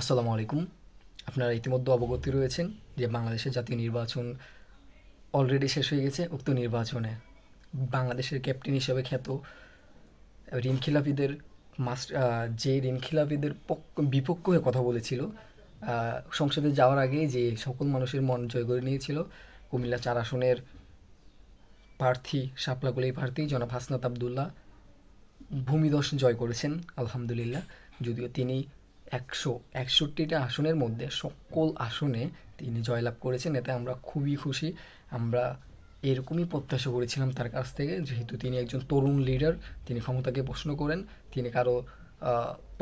আসসালামু আলাইকুম। আপনারা ইতিমধ্যে অবগত রয়েছেন যে বাংলাদেশের জাতীয় নির্বাচন অলরেডি শেষ হয়ে গেছে। উক্ত নির্বাচনে বাংলাদেশের ক্যাপ্টেন হিসেবে খ্যাত ঋণখেলাপিদের যে ঋণখেলাপিদের বিপক্ষ হয়ে কথা বলেছিল, সংসদে যাওয়ার আগে যে সকল মানুষের মন জয় করে নিয়েছিল, কুমিল্লা ৪ আসনের প্রার্থী, শাপলাকলি প্রার্থী জনাব হাসনাত আবদুল্লাহ ভূমিধস জয় করেছেন আলহামদুলিল্লাহ। যদিও তিনি ১৬১টা আসনের মধ্যে সকল আসনে তিনি জয়লাভ করেছেন, এতে আমরা খুবই খুশি। আমরা এরকমই প্রত্যাশা করেছিলাম তার কাছ থেকে, যেহেতু তিনি একজন তরুণ লিডার। তিনি ক্ষমতাকে প্রশ্ন করেন, তিনি কারো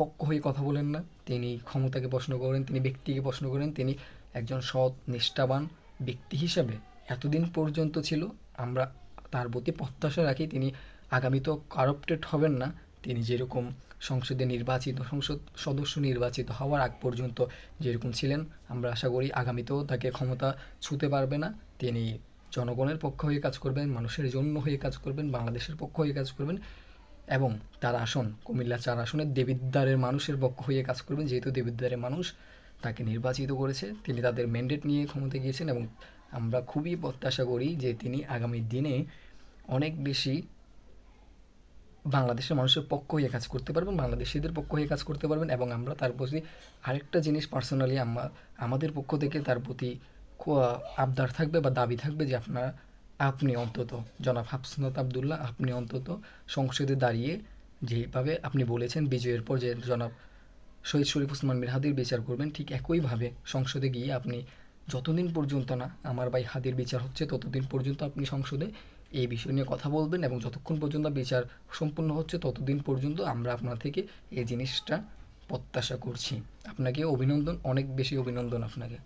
পক্ষ হয়ে কথা বলেন না, তিনি ক্ষমতাকে প্রশ্ন করেন, তিনি ব্যক্তিকে প্রশ্ন করেন। তিনি একজন সৎ নিষ্ঠাবান ব্যক্তি হিসাবে এতদিন পর্যন্ত ছিল। আমরা তার প্রতি প্রত্যাশা রাখি তিনি আগামীতেও কারাপ্টেড হবেন না। তিনি যেরকম সংসদে নির্বাচিত, সংসদ সদস্য নির্বাচিত হওয়ার আগ পর্যন্ত যেরকম ছিলেন, আমরা আশা করি আগামীতেও তাকে ক্ষমতা ছুঁতে পারবে না। তিনি জনগণের পক্ষ হয়ে কাজ করবেন, মানুষের জন্য হয়ে কাজ করবেন, বাংলাদেশের পক্ষ হয়ে কাজ করবেন এবং তার আসন কুমিল্লা ৪ আসনের দেবিদ্বারের মানুষের পক্ষ হয়ে কাজ করবেন। যেহেতু দেবিদ্বারের মানুষ তাকে নির্বাচিত করেছে, তিনি তাদের ম্যান্ডেট নিয়ে ক্ষমতায় গিয়েছেন এবং আমরা খুবই প্রত্যাশা করি যে তিনি আগামী দিনে অনেক বেশি বাংলাদেশের মানুষের পক্ষ হয়ে কাজ করতে পারবেন, বাংলাদেশিদের পক্ষ হয়ে কাজ করতে পারবেন। এবং আমরা তার প্রতি আরেকটা জিনিস পার্সোনালি আমাদের পক্ষ থেকে তার প্রতি আবদার থাকবে বা দাবি থাকবে যে আপনি অন্তত জনাব হাসনাত আবদুল্লাহ, আপনি অন্তত সংসদে দাঁড়িয়ে যেভাবে আপনি বলেছেন বিজয়ের পর যে জনাব শহীদ শরীফ ওসমান মীর হাদির বিচার করবেন, ঠিক একইভাবে সংসদে গিয়ে আপনি যতদিন পর্যন্ত না আমার ভাই হাদির বিচার হচ্ছে ততদিন পর্যন্ত আপনি সংসদে এই বিষয় নিয়ে কথা বলবেন এবং যতক্ষণ পর্যন্ত বিচার সম্পূর্ণ হচ্ছে ততদিন পর্যন্ত আমরা আপনার থেকে এই জিনিসটা প্রত্যাশা করছি। আপনাকে অভিনন্দন, অনেক বেশি অভিনন্দন আপনাকে।